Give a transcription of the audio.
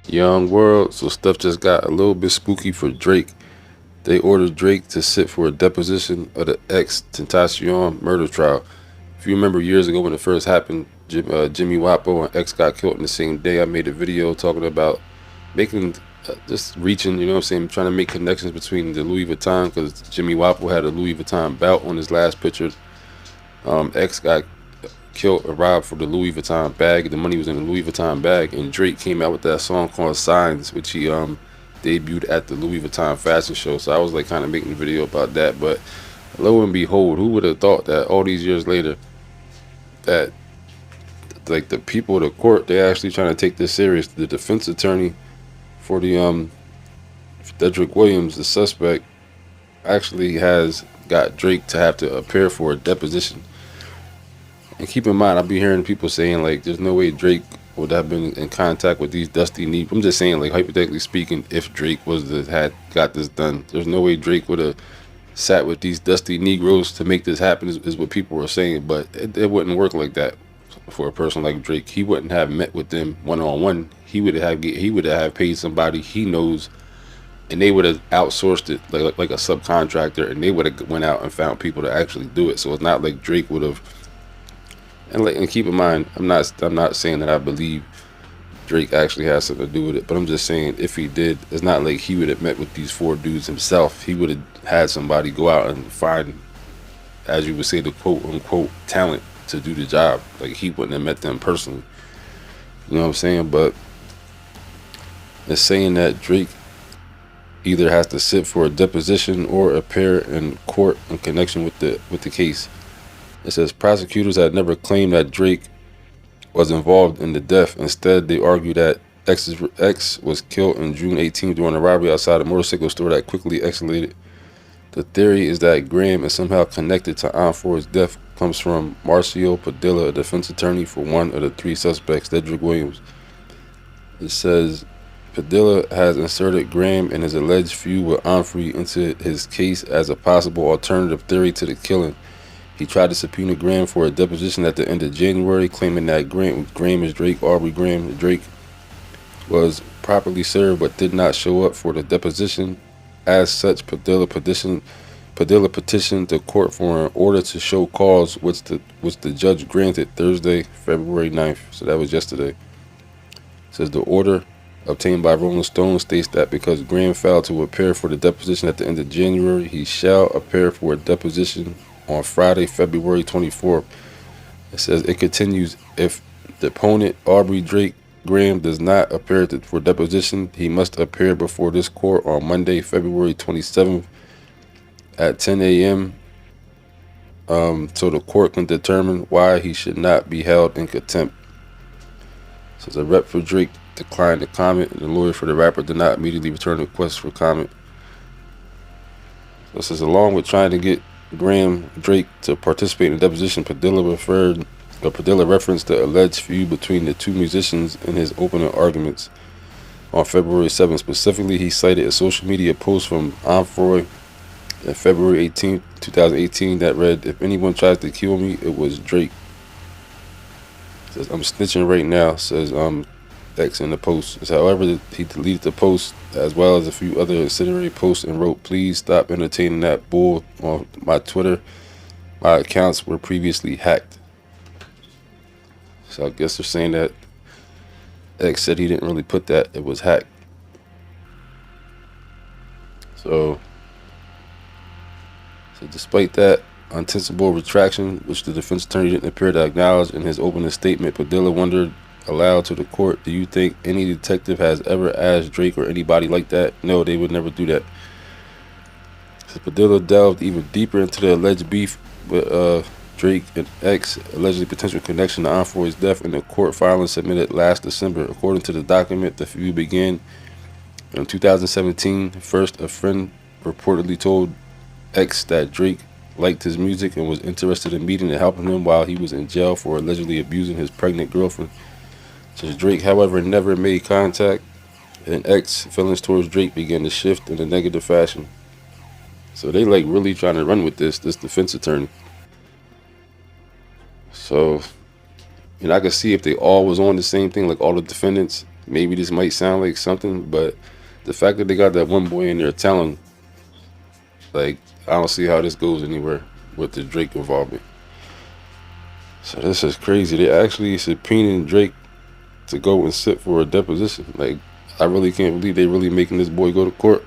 Young world, so stuff just got a little bit spooky for Drake. They ordered Drake to sit for a deposition of the Xxtentacion murder trial. If you remember years ago when it first happened, Jimmy Wapo and X got killed in the same day. I made a video talking about making, just reaching, you know what I'm saying, trying to make connections between the Louis Vuitton, because Jimmy Wapo had a Louis Vuitton belt on his last picture. X got killed or robbed for the Louis Vuitton bag. The money was in the Louis Vuitton bag, and Drake came out with that song called Signs, which he debuted at the Louis Vuitton fashion show. So I was like kind of making a video about that. But lo and behold, who would have thought that all these years later that like the people of the court, they actually trying to take this serious. The defense attorney for the Frederick Williams, the suspect, actually has got Drake to have to appear for a deposition. And keep in mind, I'll be hearing people saying like, "There's no way Drake would have been in contact with these dusty Negroes." I'm just saying, like hypothetically speaking, if Drake was the had got this done, there's no way Drake would have sat with these dusty Negroes to make this happen. Is what people were saying, but it wouldn't work like that for a person like Drake. He wouldn't have met with them one on one. He would have paid somebody he knows, and they would have outsourced it like a subcontractor, and they would have went out and found people to actually do it. So it's not like Drake would have. And keep in mind, I'm not saying that I believe Drake actually has something to do with it, but I'm just saying if he did, it's not like he would have met with these four dudes himself. He would have had somebody go out and find, as you would say, the quote unquote talent to do the job. Like he wouldn't have met them personally. You know what I'm saying? But it's saying that Drake either has to sit for a deposition or appear in court in connection with the case. It says prosecutors had never claimed that Drake was involved in the death. Instead, they argued that X was killed on June 18th during a robbery outside a motorcycle store that quickly escalated. The theory is that Graham is somehow connected to Enfoy's death. Comes from Marcio Padilla, a defense attorney for one of the three suspects, Cedric Williams. It says Padilla has inserted Graham and his alleged feud with Onfrey into his case as a possible alternative theory to the killing. He tried to subpoena Graham for a deposition at the end of January, claiming that Graham is Drake, Aubrey Graham. Drake was properly served but did not show up for the deposition. As such, Padilla petitioned the court for an order to show cause, which the judge granted Thursday, February 9th. So that was yesterday. It says the order obtained by Rolling Stone states that because Graham failed to appear for the deposition at the end of January, he shall appear for a deposition on Friday, February 24th. It says it continues, if the opponent, Aubrey Drake Graham, does not appear for deposition, he must appear before this court on Monday, February 27th at 10 a.m. So the court can determine why he should not be held in contempt. Says a rep for Drake declined to comment, and the lawyer for the rapper did not immediately return the request for comment. So it says along with trying to get Drake to participate in the deposition, Padilla referenced the alleged feud between the two musicians in his opening arguments on February 7th. Specifically, he cited a social media post from Onfroy on February 18th, 2018 that read, "If anyone tries to kill me, it was Drake." It says, "I'm snitching right now," says X in the post. However, he deleted the post as well as a few other ancillary posts and wrote, "Please stop entertaining that bull on my Twitter. My accounts were previously hacked." So I guess they're saying that X said he didn't really put that. It was hacked. So despite that untenable retraction, which the defense attorney didn't appear to acknowledge in his opening statement, Padilla wondered aloud to the court, "Do you think any detective has ever asked Drake or anybody like that?" No, they would never do that. So Padilla delved even deeper into the alleged beef with Drake and X, allegedly potential connection to Onfroy's death in the court filing submitted last December. According to the document, the feud began in 2017. First, a friend reportedly told X that Drake liked his music and was interested in meeting and helping him while he was in jail for allegedly abusing his pregnant girlfriend. Since Drake, however, never made contact, and X's feelings towards Drake began to shift in a negative fashion. So they like really trying to run with this defense attorney. So, I could see if they all was on the same thing, like all the defendants, maybe this might sound like something, but the fact that they got that one boy in there telling, like, I don't see how this goes anywhere with the Drake involvement. So this is crazy. They actually subpoenaed Drake to go and sit for a deposition. Like, I really can't believe they really making this boy go to court.